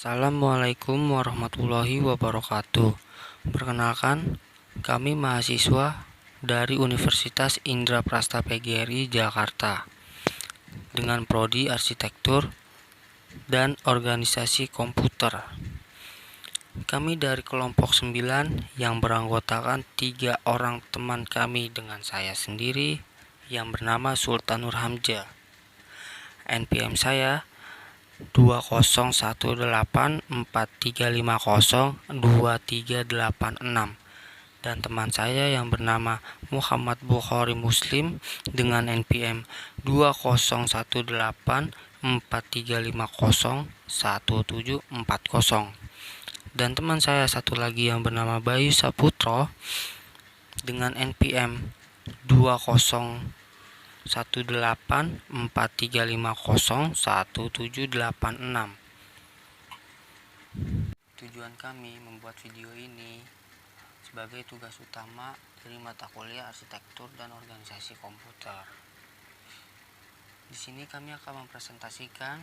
Assalamualaikum warahmatullahi wabarakatuh. Perkenalkan, kami mahasiswa dari Universitas Indraprasta PGRI Jakarta dengan prodi Arsitektur dan Organisasi Komputer. Kami dari kelompok 9 yang beranggotakan 3 orang teman kami dengan saya sendiri yang bernama Sultan Nur Hamzah. NPM saya 201843502386 dan teman saya yang bernama Muhammad Bukhari Muslim dengan NPM 201843501740 dan teman saya satu lagi yang bernama Bayu Saputro dengan NPM 201843501786. Tujuan kami membuat video ini sebagai tugas utama dari mata kuliah Arsitektur dan Organisasi Komputer. Di sini kami akan mempresentasikan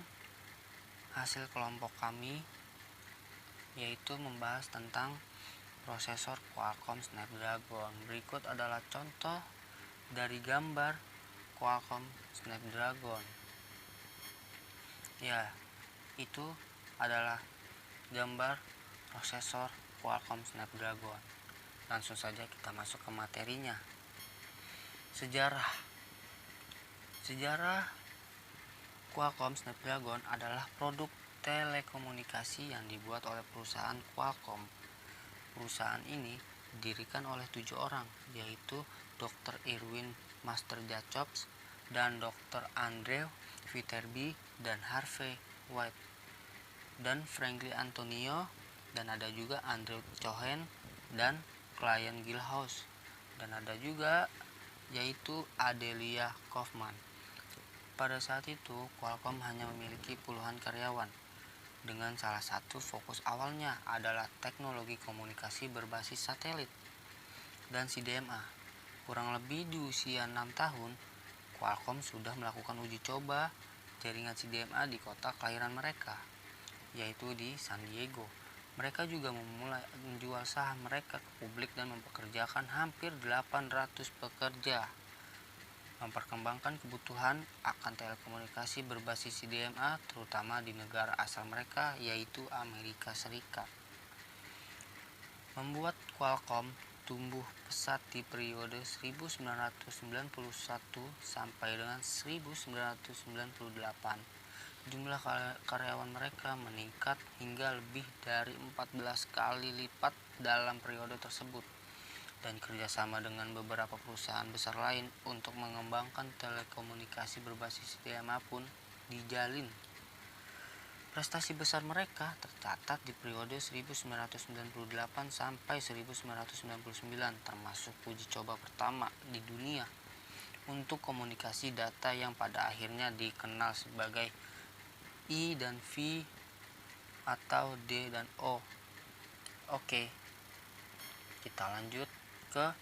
hasil kelompok kami, yaitu membahas tentang prosesor Qualcomm Snapdragon. Berikut adalah contoh dari gambar Qualcomm Snapdragon. Ya, itu adalah gambar prosesor Qualcomm Snapdragon. Langsung saja kita masuk ke materinya. Sejarah Qualcomm Snapdragon adalah produk telekomunikasi yang dibuat oleh perusahaan Qualcomm. Perusahaan ini didirikan oleh 7 orang, yaitu Dr. Irwin Master Jacobs dan Dr. Andrew Viterbi dan Harvey White dan Franklin Antonio, dan ada juga Andrew Cohen dan Clayton Gilhouse, dan ada juga yaitu Adelia Kaufman. Pada saat itu Qualcomm hanya memiliki puluhan karyawan, dengan salah satu fokus awalnya adalah teknologi komunikasi berbasis satelit dan CDMA. Kurang lebih di usia 6 tahun, Qualcomm sudah melakukan uji coba jaringan CDMA di kota kelahiran mereka, yaitu di San Diego. Mereka juga memulai menjual saham mereka ke publik dan mempekerjakan hampir 800 pekerja, memperkembangkan kebutuhan akan telekomunikasi berbasis CDMA terutama di negara asal mereka, yaitu Amerika Serikat. Membuat Qualcomm tumbuh pesat di periode 1991 sampai dengan 1998. Jumlah karyawan mereka meningkat hingga lebih dari 14 kali lipat dalam periode tersebut, dan kerjasama dengan beberapa perusahaan besar lain untuk mengembangkan telekomunikasi berbasis CDMA pun dijalin. Prestasi besar mereka tercatat di periode 1998 sampai 1999, termasuk uji coba pertama di dunia untuk komunikasi data yang pada akhirnya dikenal sebagai I dan V atau D dan O. Oke, kita lanjut ke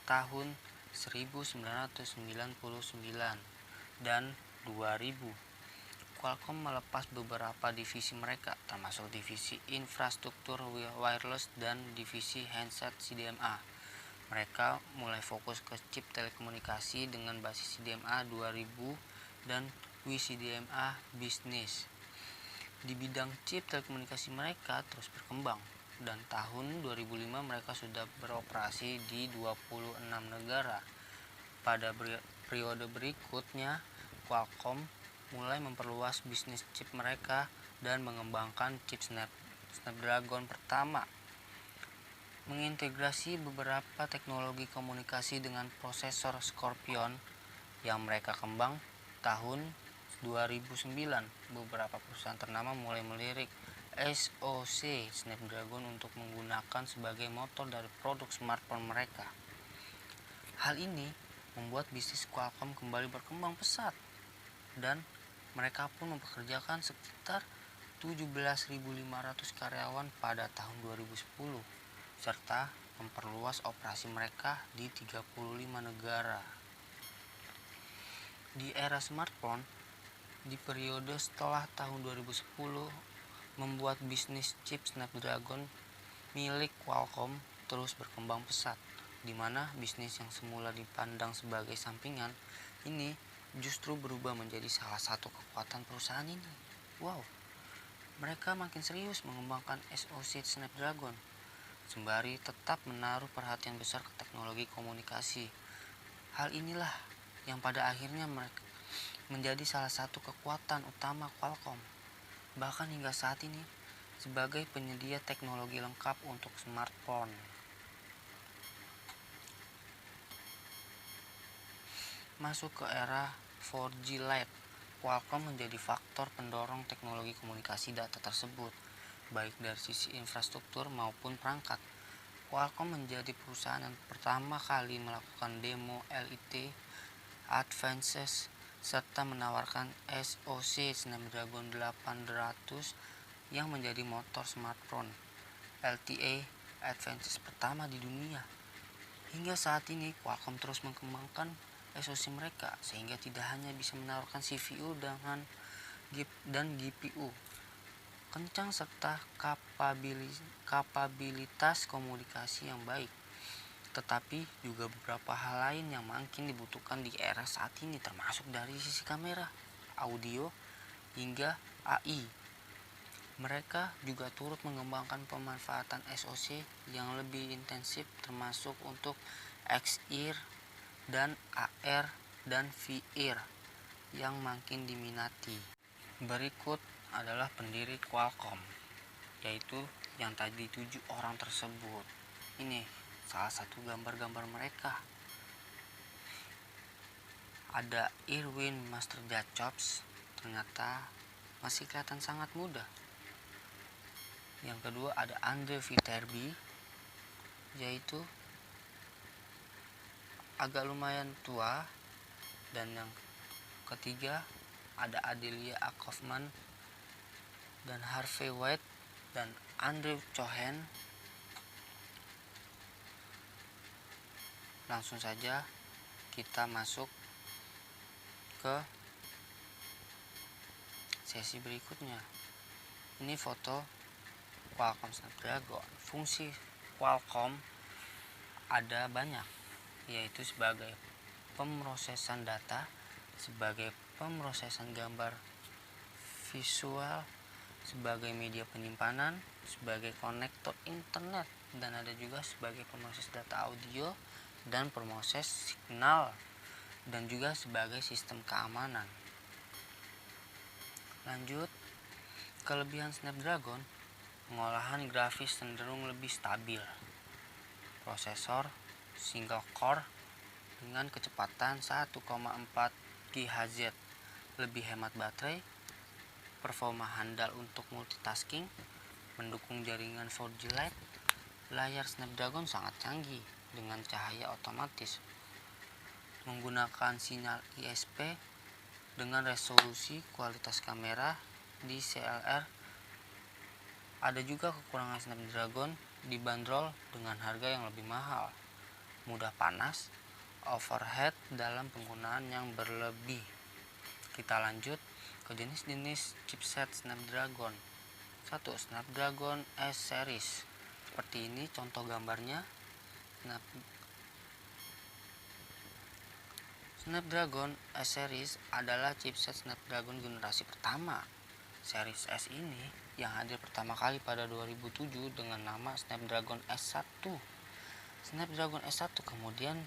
tahun 1999 dan 2000. Qualcomm melepas beberapa divisi mereka, termasuk divisi infrastruktur wireless dan divisi handset CDMA. Mereka mulai fokus ke chip telekomunikasi dengan basis CDMA 2000 dan WCDMA Business. Di bidang chip telekomunikasi mereka terus berkembang, dan tahun 2005 mereka sudah beroperasi di 26 negara. Pada periode berikutnya, Qualcomm mulai memperluas bisnis chip mereka dan mengembangkan chip Snapdragon pertama, mengintegrasi beberapa teknologi komunikasi dengan prosesor Scorpion yang mereka kembang. Tahun 2009, beberapa perusahaan ternama mulai melirik SoC Snapdragon untuk menggunakan sebagai motor dari produk smartphone mereka. Hal ini membuat bisnis Qualcomm kembali berkembang pesat, dan mereka pun mempekerjakan sekitar 17.500 karyawan pada tahun 2010, serta memperluas operasi mereka di 35 negara. Di era smartphone, di periode setelah tahun 2010, membuat bisnis chip Snapdragon milik Qualcomm terus berkembang pesat, di mana bisnis yang semula dipandang sebagai sampingan ini justru berubah menjadi salah satu kekuatan perusahaan ini. Wow, mereka makin serius mengembangkan SoC Snapdragon, sembari tetap menaruh perhatian besar ke teknologi komunikasi. Hal inilah yang pada akhirnya mereka menjadi salah satu kekuatan utama Qualcomm, bahkan hingga saat ini sebagai penyedia teknologi lengkap untuk smartphone. Masuk ke era 4G Lite, Qualcomm menjadi faktor pendorong teknologi komunikasi data tersebut, baik dari sisi infrastruktur maupun perangkat. Qualcomm menjadi perusahaan yang pertama kali melakukan demo LTE Advances serta menawarkan SoC Snapdragon 800 yang menjadi motor smartphone LTE Advances pertama di dunia. Hingga saat ini Qualcomm terus mengembangkan SoC mereka sehingga tidak hanya bisa menawarkan CPU dan GPU kencang serta kapabilitas komunikasi yang baik, tetapi juga beberapa hal lain yang makin dibutuhkan di era saat ini, termasuk dari sisi kamera, audio, hingga AI. Mereka juga turut mengembangkan pemanfaatan SoC yang lebih intensif, termasuk untuk XR dan AR dan VR yang makin diminati. Berikut adalah pendiri Qualcomm, yaitu yang tadi 7 orang tersebut. Ini salah satu gambar-gambar mereka. Ada Irwin Master Jacobs, ternyata masih kelihatan sangat muda. Yang kedua ada Andre Viterbi, yaitu agak lumayan tua. Dan yang ketiga ada Adelia Kaufman dan Harvey White dan Andrew Cohen. Langsung saja kita masuk ke sesi berikutnya. Ini foto Qualcomm Snapdragon. Fungsi Qualcomm ada banyak, yaitu sebagai pemrosesan data, sebagai pemrosesan gambar visual, sebagai media penyimpanan, sebagai konektor internet, dan ada juga sebagai pemroses data audio dan pemroses signal, dan juga sebagai sistem keamanan. Lanjut, kelebihan Snapdragon, pengolahan grafis cenderung lebih stabil. Prosesor single core dengan kecepatan 1,4 GHz, lebih hemat baterai, performa handal untuk multitasking, mendukung jaringan 4G Lite, layar Snapdragon sangat canggih dengan cahaya otomatis, menggunakan sinyal ISP dengan resolusi kualitas kamera di CLR. Ada juga kekurangan Snapdragon dibanderol dengan harga yang lebih mahal, mudah panas, overhead dalam penggunaan yang berlebih. Kita lanjut ke jenis-jenis chipset Snapdragon. 1. Snapdragon S series. Seperti ini contoh gambarnya. Snapdragon S series adalah chipset Snapdragon generasi pertama. Series S ini yang hadir pertama kali pada 2007 dengan nama Snapdragon S1. Snapdragon S1 kemudian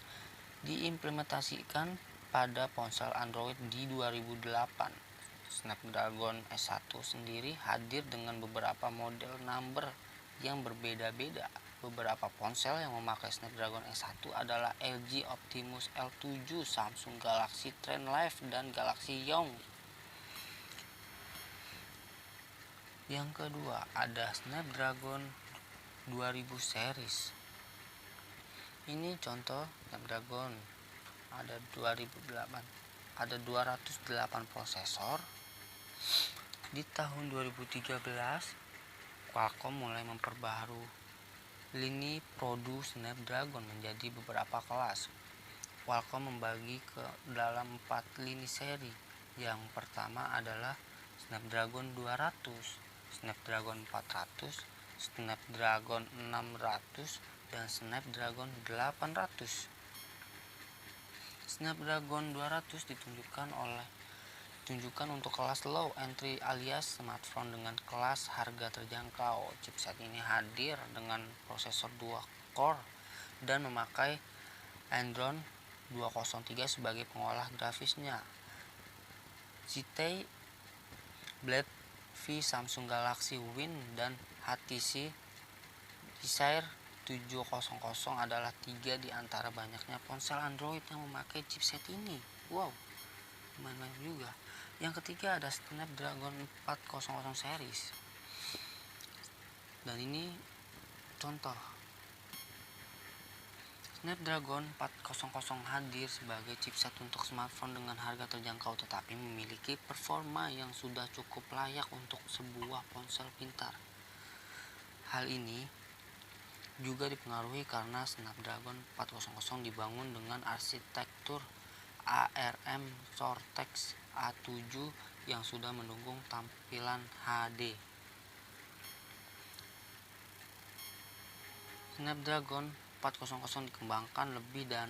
diimplementasikan pada ponsel Android di 2008. Snapdragon S1 sendiri hadir dengan beberapa model number yang berbeda-beda. Beberapa ponsel yang memakai Snapdragon S1 adalah LG Optimus L7, Samsung Galaxy Trend Live, dan Galaxy Young. Yang kedua ada Snapdragon 2000 series. Ini contoh Snapdragon, ada 2008, ada 208 prosesor. Di tahun 2013 Qualcomm mulai memperbaharui lini produk Snapdragon menjadi beberapa kelas. Qualcomm membagi ke dalam 4 lini seri. Yang pertama adalah Snapdragon 200 Snapdragon 400, Snapdragon 600, dan Snapdragon 800. Snapdragon 200 ditunjukkan untuk kelas low entry alias smartphone dengan kelas harga terjangkau. Chipset ini hadir dengan prosesor 2 core dan memakai Adreno 203 sebagai pengolah grafisnya. ZTE Blade V Samsung Galaxy Win dan HTC Desire 700 adalah 3 di antara banyaknya ponsel Android yang memakai chipset ini. Wow, lumayan juga. Yang ketiga ada Snapdragon 400 series. Dan ini contoh. Snapdragon 400 hadir sebagai chipset untuk smartphone dengan harga terjangkau tetapi memiliki performa yang sudah cukup layak untuk sebuah ponsel pintar. Hal ini juga dipengaruhi karena Snapdragon 400 dibangun dengan arsitektur ARM Cortex A7 yang sudah mendukung tampilan HD. Snapdragon 400 dikembangkan lebih dan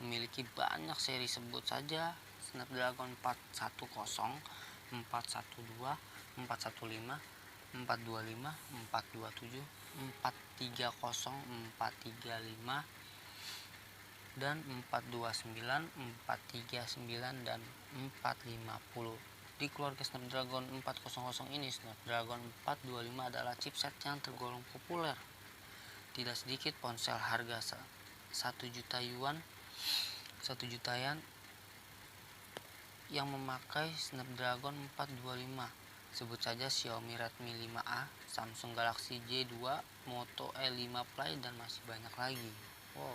memiliki banyak seri, sebut saja Snapdragon 410, 412, 415, 425, 427, 430, 435, dan 429, 439, dan 450. Di keluarga Snapdragon 400 ini, Snapdragon 425 adalah chipset yang tergolong populer. Tidak sedikit ponsel harga 1 juta yuan, 1 juta yen yang memakai Snapdragon 425. Sebut saja Xiaomi Redmi 5A, Samsung Galaxy J2, Moto E5 Play, dan masih banyak lagi. Wow.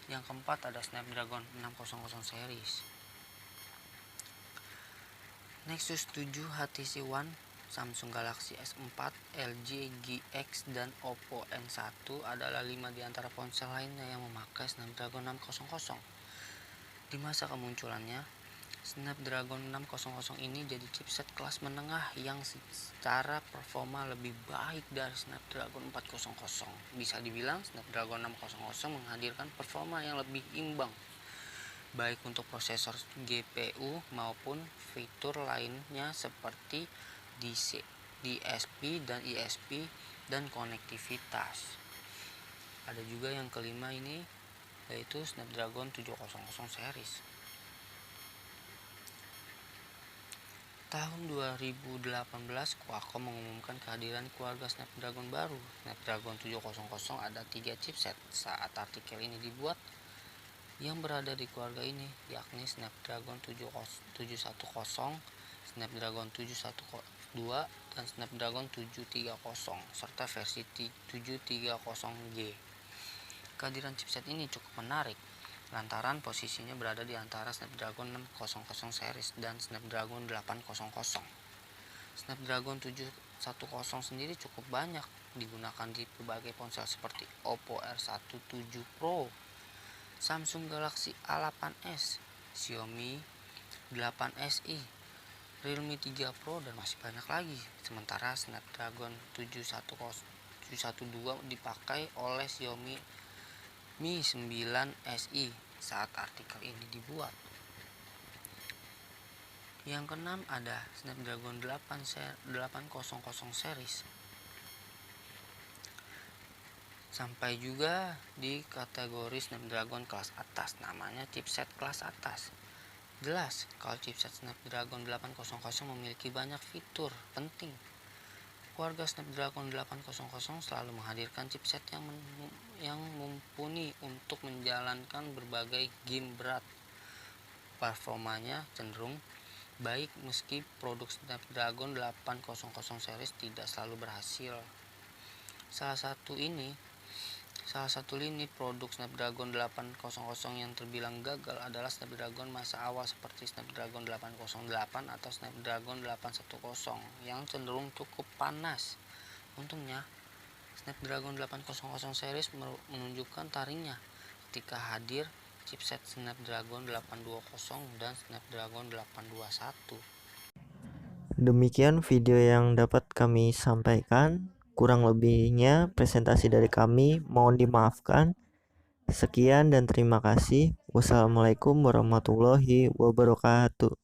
Yang keempat ada Snapdragon 600 series. Nexus 7, HTC One, Samsung Galaxy S4, LG G-X, dan Oppo N1 adalah 5 di antara ponsel lainnya yang memakai Snapdragon 600. Di masa kemunculannya, Snapdragon 600 ini jadi chipset kelas menengah yang secara performa lebih baik dari Snapdragon 400. Bisa dibilang Snapdragon 600 menghadirkan performa yang lebih imbang, baik untuk prosesor GPU maupun fitur lainnya seperti DSP dan ISP dan konektivitas. Ada juga yang kelima ini, yaitu Snapdragon 700 series. Tahun 2018, Qualcomm mengumumkan kehadiran keluarga Snapdragon baru. Snapdragon 700 ada 3 chipset saat artikel ini dibuat yang berada di keluarga ini, yakni Snapdragon 710, Snapdragon 712, dan Snapdragon 730 serta versi 730G. Kehadiran chipset ini cukup menarik lantaran posisinya berada di antara Snapdragon 600 series dan Snapdragon 800. Snapdragon 710 sendiri cukup banyak digunakan di berbagai ponsel seperti Oppo R17 Pro, Samsung Galaxy A8s, Xiaomi 8SI, Realme 3 Pro, dan masih banyak lagi. Sementara Snapdragon 712 dipakai oleh Xiaomi Mi 9 SI saat artikel ini dibuat. Yang keenam ada Snapdragon 800 series. Sampai juga di kategori Snapdragon kelas atas, namanya chipset kelas atas. Jelas kalau chipset Snapdragon 800 memiliki banyak fitur penting. Keluarga Snapdragon 800 selalu menghadirkan chipset yang mumpuni untuk menjalankan berbagai game berat. Performanya cenderung baik meski produk Snapdragon 800 series tidak selalu berhasil. Salah satu lini produk Snapdragon 800 yang terbilang gagal adalah Snapdragon masa awal seperti Snapdragon 808 atau Snapdragon 810 yang cenderung cukup panas. Untungnya, Snapdragon 800 series menunjukkan taringnya ketika hadir chipset Snapdragon 820 dan Snapdragon 821. Demikian video yang dapat kami sampaikan. Kurang lebihnya presentasi dari kami mohon dimaafkan. Sekian dan terima kasih. Wassalamualaikum warahmatullahi wabarakatuh.